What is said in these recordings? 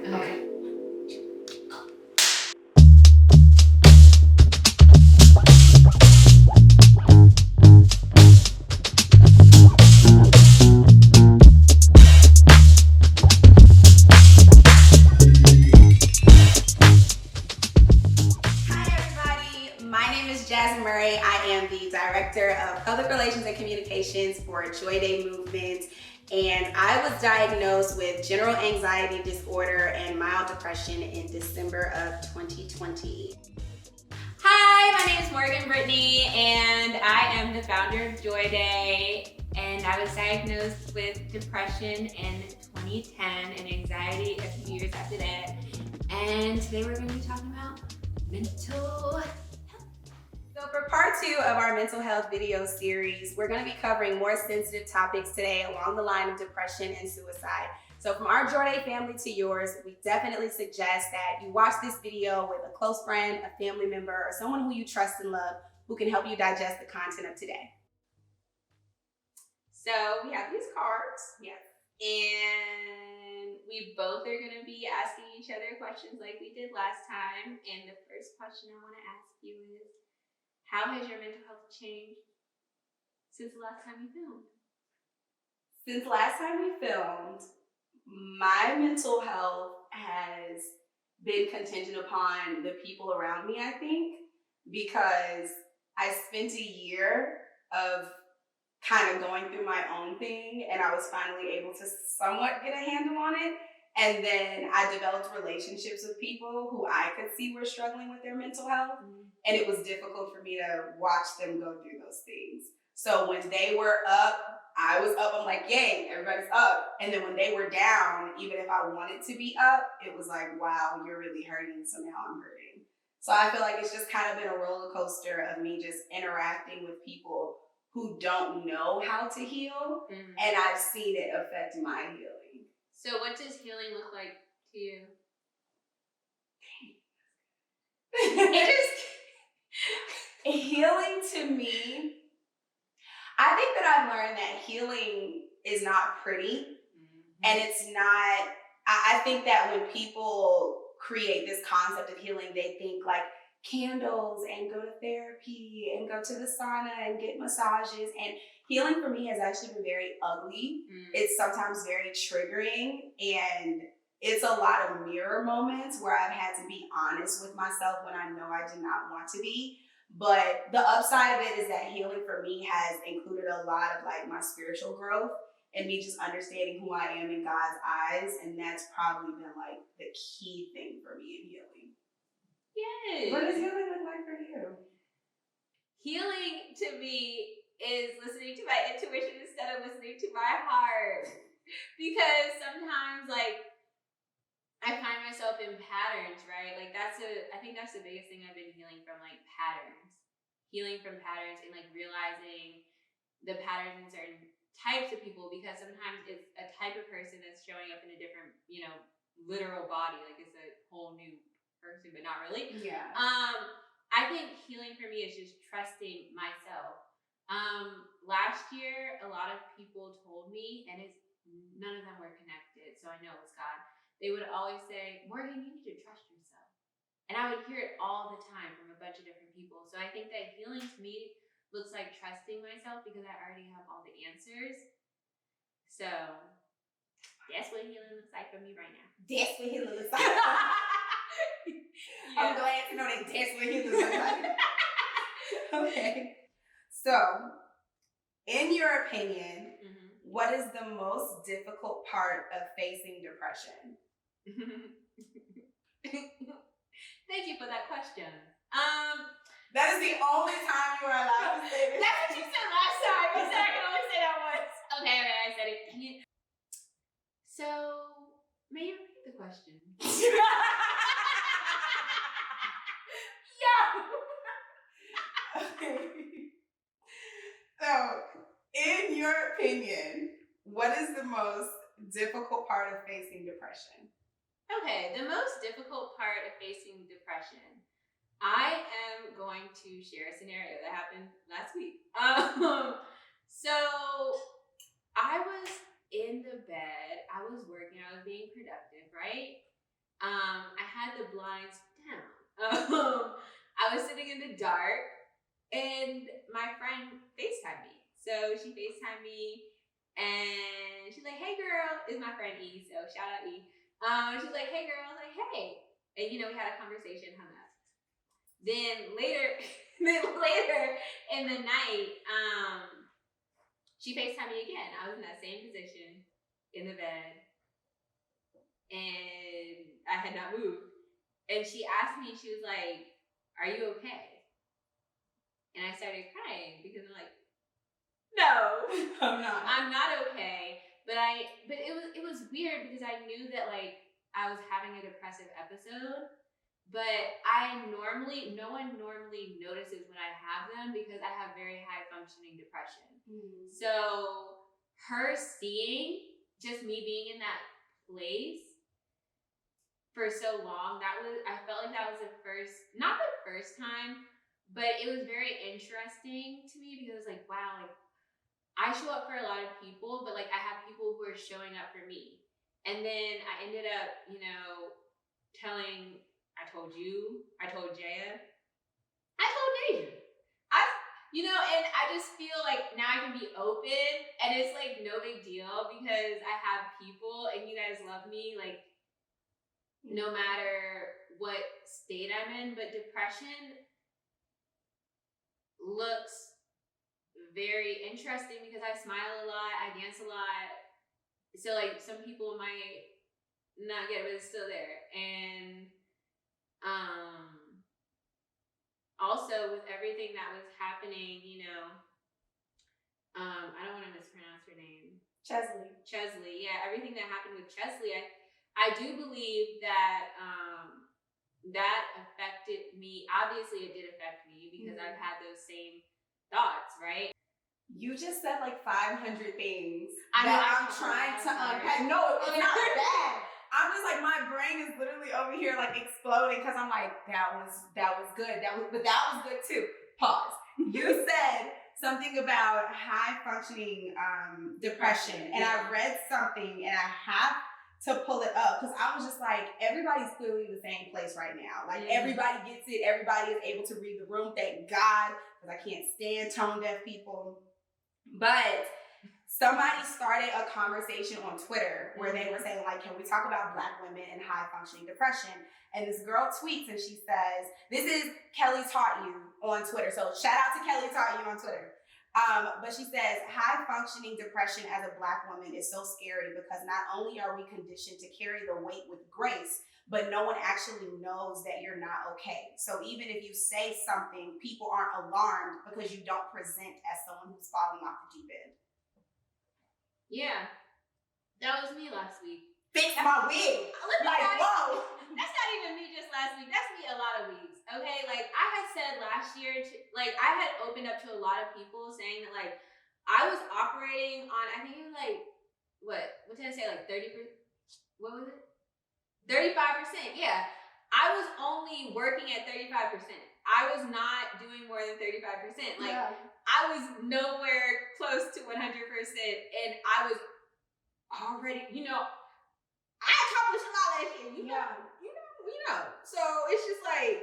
Okay. My name is Jasmine Murray. I am the Director of Public Relations and Communications for JOYDAY Movement, and I was diagnosed with general anxiety disorder and mild depression in December of 2020. Hi, my name is Brittani, and I am the founder of JOYDAY, and I was diagnosed with depression in 2010 and anxiety a few years after that. And today we're going to be talking about mental health. So for part 2 of our mental health video series, we're going to be covering more sensitive topics today along the line of depression and suicide. So from our JOYDAY family to yours, we definitely suggest that you watch this video with a close friend, a family member, or someone who you trust and love who can help you digest the content of today. So we have these cards. Yeah. And we both are going to be asking each other questions like we did last time. And the first question I want to ask you is, how has your mental health changed since the last time you filmed? Since last time we filmed, my mental health has been contingent upon the people around me, I think, because I spent a year of kind of going through my own thing, and I was finally able to somewhat get a handle on it. And then I developed relationships with people who I could see were struggling with their mental health. And it was difficult for me to watch them go through those things. So when they were up, I was up. I'm like, yay, everybody's up. And then when they were down, even if I wanted to be up, it was like, wow, you're really hurting, so now I'm hurting. So I feel like it's just kind of been a roller coaster of me just interacting with people who don't know how to heal. And I've seen it affect my healing. So what does healing look like to you? Healing to me, I think that I've learned that healing is not pretty. And it's not, I think that when people create this concept of healing, they think like candles and go to therapy and go to the sauna and get massages. And healing for me has actually been very ugly. It's sometimes very triggering, and it's a lot of mirror moments where I've had to be honest with myself when I know I do not want to be. But the upside of it is that healing for me has included a lot of like my spiritual growth and me just understanding who I am in God's eyes. And that's probably been like the key thing for me in healing. Yay! What does healing look like for you? Healing to me is listening to my intuition instead of listening to my heart. Because sometimes like I find myself in patterns, right? Like I think that's the biggest thing I've been healing from, like patterns. Healing from patterns and like realizing the patterns in certain types of people, because sometimes it's a type of person that's showing up in a different, literal body. Like it's a whole new person, but not really. Yeah. I think healing for me is just trusting myself. Last year, a lot of people told me, and none of them were connected, so I know it's God. They would always say, Morgan, you need to trust yourself. And I would hear it all the time from a bunch of different people. So I think that healing to me looks like trusting myself because I already have all the answers. So that's what healing looks like for me right now. That's what healing looks like. Yeah. I'm glad to know that that's what healing looks like. Okay. So, in your opinion, what is the most difficult part of facing depression? Thank you for that question. That is the only time you are allowed to say this. That's what you said last time. You said I can only say that once. Okay, I said it. So, may you repeat the question? Yeah. Okay. So, in your opinion, what is the most difficult part of facing depression? Okay, the most difficult part of facing depression. I am going to share a scenario that happened last week. So I was in the bed, I was working, I was being productive, right? the blinds down. I was sitting in the dark, and my friend FaceTimed me. So she FaceTimed me, and she's like, "Hey, girl," is my friend E. So shout out E. She's like, "Hey, girl." I was like, "Hey," and we had a conversation, hung up. Then later in the night, she FaceTimed me again. I was in that same position in the bed, and I had not moved. And she asked me, she was like, "Are you okay?" And I started crying because I'm like, "No, I'm not okay." But it was weird because I knew that like I was having a depressive episode, but no one normally notices when I have them because I have very high functioning depression. Mm. So her seeing just me being in that place for so long, I felt like that was not the first time, but it was very interesting to me because it's like, wow, like I show up for a lot of people, but like I have people who are showing up for me. And then I ended up, I told you, I told Jaya, I told Daeja. And I just feel like now I can be open and it's like no big deal because I have people and you guys love me, like no matter what state I'm in. But depression looks very interesting because I smile a lot, I dance a lot. So like some people might not get it, but it's still there. And also with everything that was happening, I don't want to mispronounce her name. Chesley, yeah, everything that happened with Chesley, I do believe that that affected me. Obviously, it did affect me because I've had those same thoughts, right? You just said like 500 things I'm trying to unpack. No, it's not bad. I'm just like, my brain is literally over here like exploding because I'm like, that was good. But that was good too. Pause. You said something about high functioning depression, and I read something, and I have to pull it up because I was just like, everybody's clearly in the same place right now. Like everybody gets it. Everybody is able to read the room. Thank God, because I can't stand tone deaf people. But somebody started a conversation on Twitter where they were saying, like, can we talk about Black women and high functioning depression? And this girl tweets and she says, this is Kelly Taught You on Twitter. So shout out to Kelly Taught You on Twitter. But she says, high functioning depression as a Black woman is so scary because not only are we conditioned to carry the weight with grace, but no one actually knows that you're not okay. So even if you say something, people aren't alarmed because you don't present as someone who's falling off the deep end. Yeah, that was me last week. Fix my wig. Whoa. That's not even me just last week. That's me a lot of weeks. Okay, like I had said last year, I had opened up to a lot of people saying that like I was operating on, I think it was like, what did I say, like 30%? What was it? 35%. Yeah, I was only working at 35%. I was not doing more than 35%. Like I was nowhere close to 100%, and I was already, I accomplished a lot last year. You know. So it's just like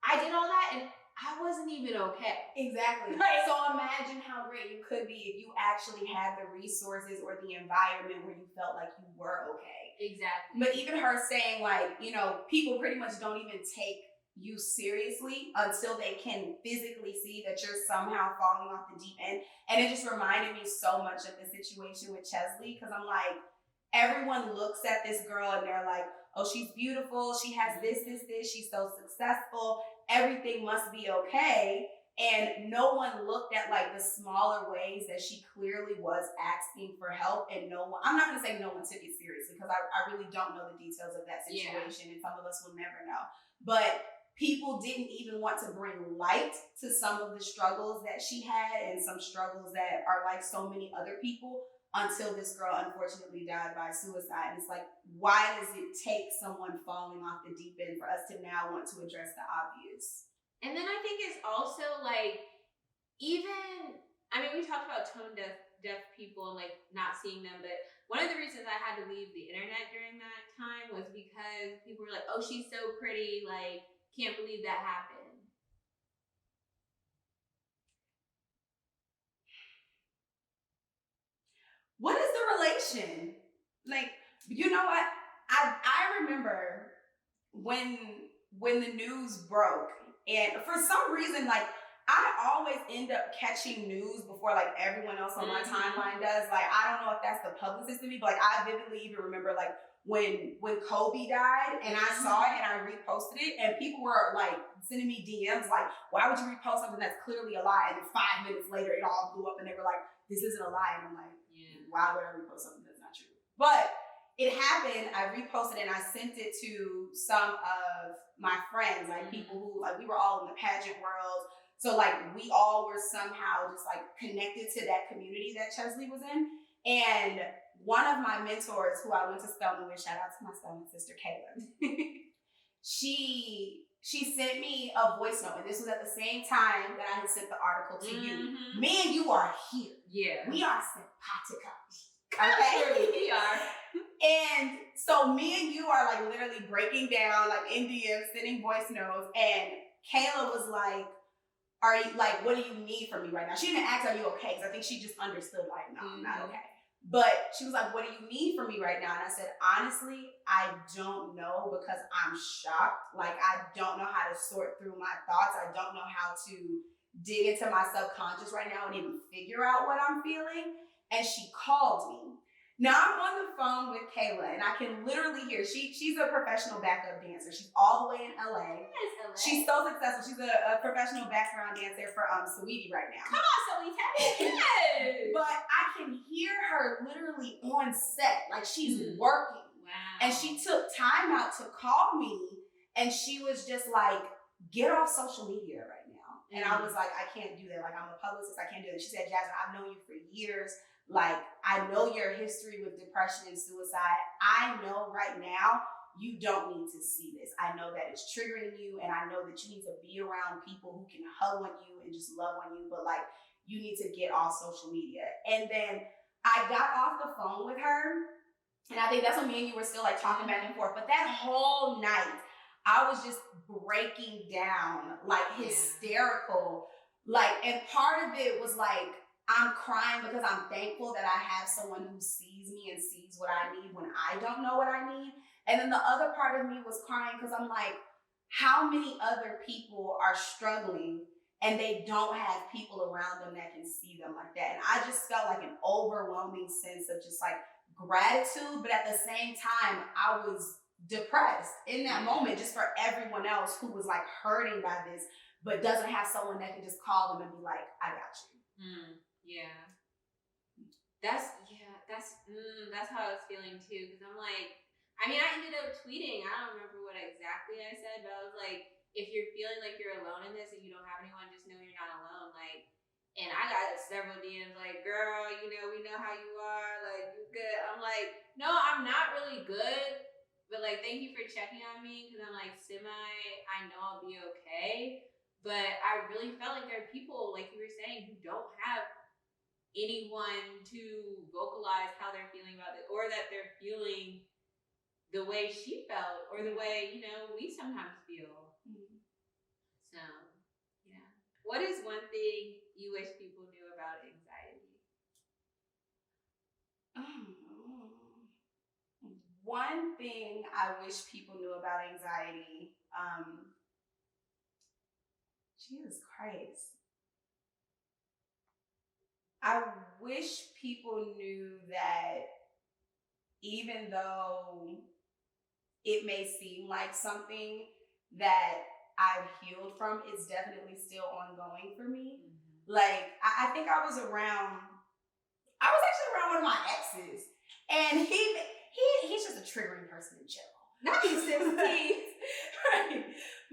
I did all that, and I wasn't even okay. Exactly. So imagine how great you could be if you actually had the resources or the environment where you felt like you were okay. Exactly. But even her saying like, people pretty much don't even take you seriously until they can physically see that you're somehow falling off the deep end. And it just reminded me so much of the situation with Chesley, because I'm like, everyone looks at this girl and they're like, oh, she's beautiful, she has this, she's so successful, everything must be okay. And no one looked at like the smaller ways that she clearly was asking for help, and I'm not gonna say no one took it seriously because I really don't know the details of that situation, and some of us will never know. But people didn't even want to bring light to some of the struggles that she had and some struggles that are like so many other people, until this girl unfortunately died by suicide. And it's like, why does it take someone falling off the deep end for us to now want to address the obvious? And then I think it's also like, we talked about tone deaf people and like not seeing them. But one of the reasons I had to leave the internet during that time was because people were like, "Oh, she's so pretty, like can't believe that happened." What is the relation? Like, you know what? I remember when the news broke, and for some reason, like I always end up catching news before like everyone else on my timeline does. Like I don't know if that's the publicist in me, but like I vividly even remember like when Kobe died, and I saw it and I reposted it, and people were like sending me DMs like, "Why would you repost something that's clearly a lie?" And then 5 minutes later, it all blew up, and they were like, "This isn't a lie," and I'm like, "Why would I repost something that's not true?" But it happened. I reposted it and I sent it to some of my friends, like people who like we were all in the pageant world. So like we all were somehow just like connected to that community that Chesley was in. And one of my mentors who I went to Spelman with, shout out to my Spelman sister Kayla, she sent me a voice note, and this was at the same time that I had sent the article to you. Me and you are here. Yeah. We are simpatico. Okay? We are. And so me and you are like literally breaking down like in DMs, sending voice notes, and Kayla was like, "Are you like, what do you need from me right now?" She didn't ask, "Are you okay?" Because I think she just understood like, "No, I'm not okay." But she was like, "What do you need from me right now?" And I said, "Honestly, I don't know, because I'm shocked. Like I don't know how to sort through my thoughts. I don't know how to dig into my subconscious right now and even figure out what I'm feeling." And she called me. Now I'm on the phone with Kayla, and I can literally hear, she's a professional backup dancer. She's all the way in LA. Yes, LA. She's so successful. She's a professional background dancer for Saweetie right now. Come on, Saweetie. Yes. But I can hear her literally on set, like she's working. Wow. And she took time out to call me, and she was just like, "Get off social media right now." And I was like, "I can't do that. Like I'm a publicist. I can't do that." She said, "Jasmine, I've known you for years. Like, I know your history with depression and suicide. I know right now you don't need to see this. I know that it's triggering you, and I know that you need to be around people who can hug on you and just love on you, but like, you need to get off social media." And then I got off the phone with her, and I think that's when me and you were still like talking back and forth. But that whole night, I was just breaking down, like hysterical. Like, and part of it was like, I'm crying because I'm thankful that I have someone who sees me and sees what I need when I don't know what I need. And then the other part of me was crying because I'm like, how many other people are struggling and they don't have people around them that can see them like that? And I just felt like an overwhelming sense of just like gratitude, but at the same time, I was depressed in that moment just for everyone else who was like hurting by this, but doesn't have someone that can just call them and be like, "I got you." Yeah. That's how I was feeling too. Because I'm like, I mean, I ended up tweeting. I don't remember what exactly I said, but I was like, if you're feeling like you're alone in this and you don't have anyone, just know you're not alone. Like, and I got several DMs like, "Girl, you know, we know how you are. Like, you good." I'm like, no, I'm not really good. But like, thank you for checking on me, because I'm like I know I'll be okay. But I really felt like there are people, like you were saying, who don't have anyone to vocalize how they're feeling about it, or that they're feeling the way she felt, or the way, you know, we sometimes feel. So, yeah. What is one thing you wish people knew about anxiety? One thing I wish people knew about anxiety, Jesus Christ. I wish people knew that even though it may seem like something that I've healed from, it's definitely still ongoing for me. Like, I think I was actually around one of my exes, and he's just a triggering person in general. Not these 16. Right.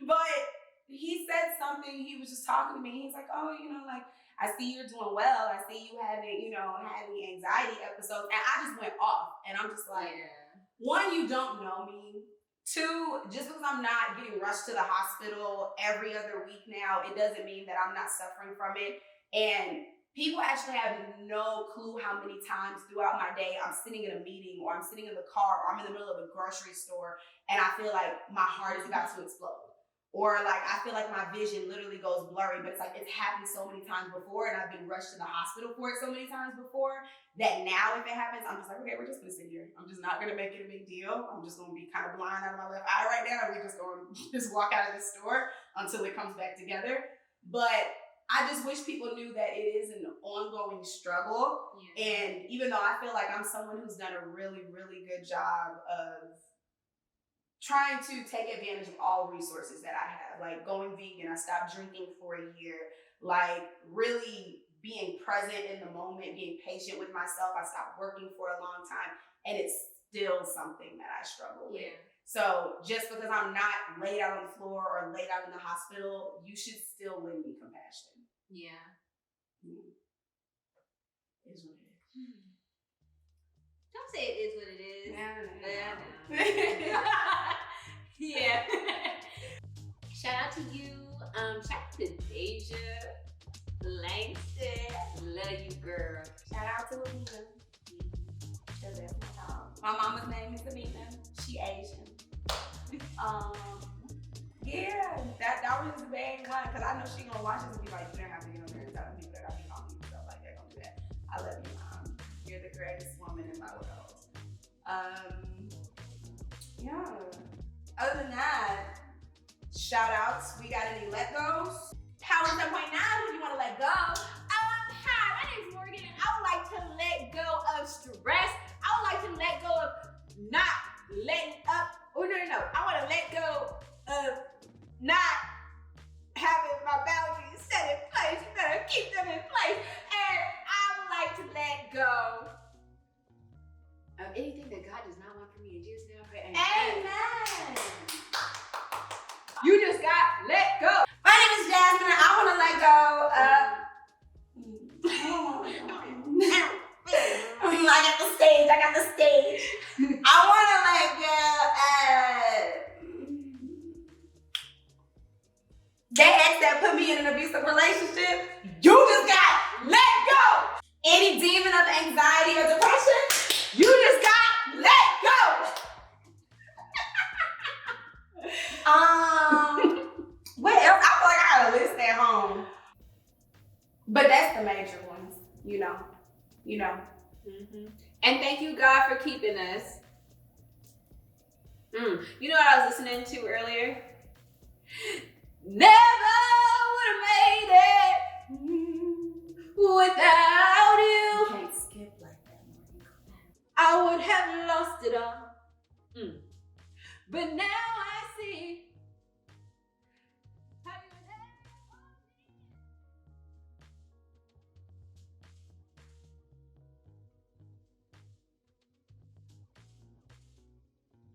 But he said something, he was just talking to me, he's like, "Oh, you know, like, I see you're doing well. I see you having anxiety episodes." And I just went off. And I'm just like, one, you don't know me. Two, just because I'm not getting rushed to the hospital every other week now, it doesn't mean that I'm not suffering from it. And people actually have no clue how many times throughout my day I'm sitting in a meeting or I'm sitting in the car or I'm in the middle of a grocery store and I feel like my heart is about to explode. Or like I feel like my vision literally goes blurry, but it's like it's happened so many times before and I've been rushed to the hospital for it so many times before that now if it happens, I'm just like, okay, we're just gonna sit here. I'm just not gonna make it a big deal. I'm just gonna be kind of blind out of my left eye right now and we're just gonna just walk out of the store until it comes back together. But I just wish people knew that it is an ongoing struggle. Yeah. And even though I feel like I'm someone who's done a really, really good job of trying to take advantage of all resources that I have, like going vegan, I stopped drinking for a year, like really being present in the moment, being patient with myself. I stopped working for a long time and it's still something that I struggle with. Yeah. So just because I'm not laid out on the floor or laid out in the hospital, you should still lend me compassion. Yeah. It is what it is. Don't say it is what it is. No. Yeah. Shout out to you. Shout out to Daeja, Langston. Love you, girl. Shout out to Amina. That's my dog. My mama's name is Amina. She Asian. Yeah, that was the main one because I know she gonna watch this and be like, you don't have to get on there and tell people that I be on you and stuff like that. Don't do that. I love you, Mom. You're the greatest woman in my world. Yeah. Other than that, shout outs. We got any let goes? Power 7.9, who do you want to let go? Hi, my name is Morgan, and I would like to let go of stress. I would like to let go of not letting up. Oh, no. I want to let go of not having my boundaries set in place. You better keep them in place. And I would like to let go of anything that God does not want for me in Jesus' name. Amen. You just got let go. My name is Jasmine, and I want to let go of. I got the stage. I want to let go of. That ex that put me in an abusive relationship. You just got let go. Any demon of anxiety or depression. You just got let go. What else? I feel like I got a list at home. But that's the major ones, you know. Mm-hmm. And thank you, God, for keeping us. You know what I was listening to earlier? Never would have made it without you. You can't skip like that, Marie. I would have lost it all. But now I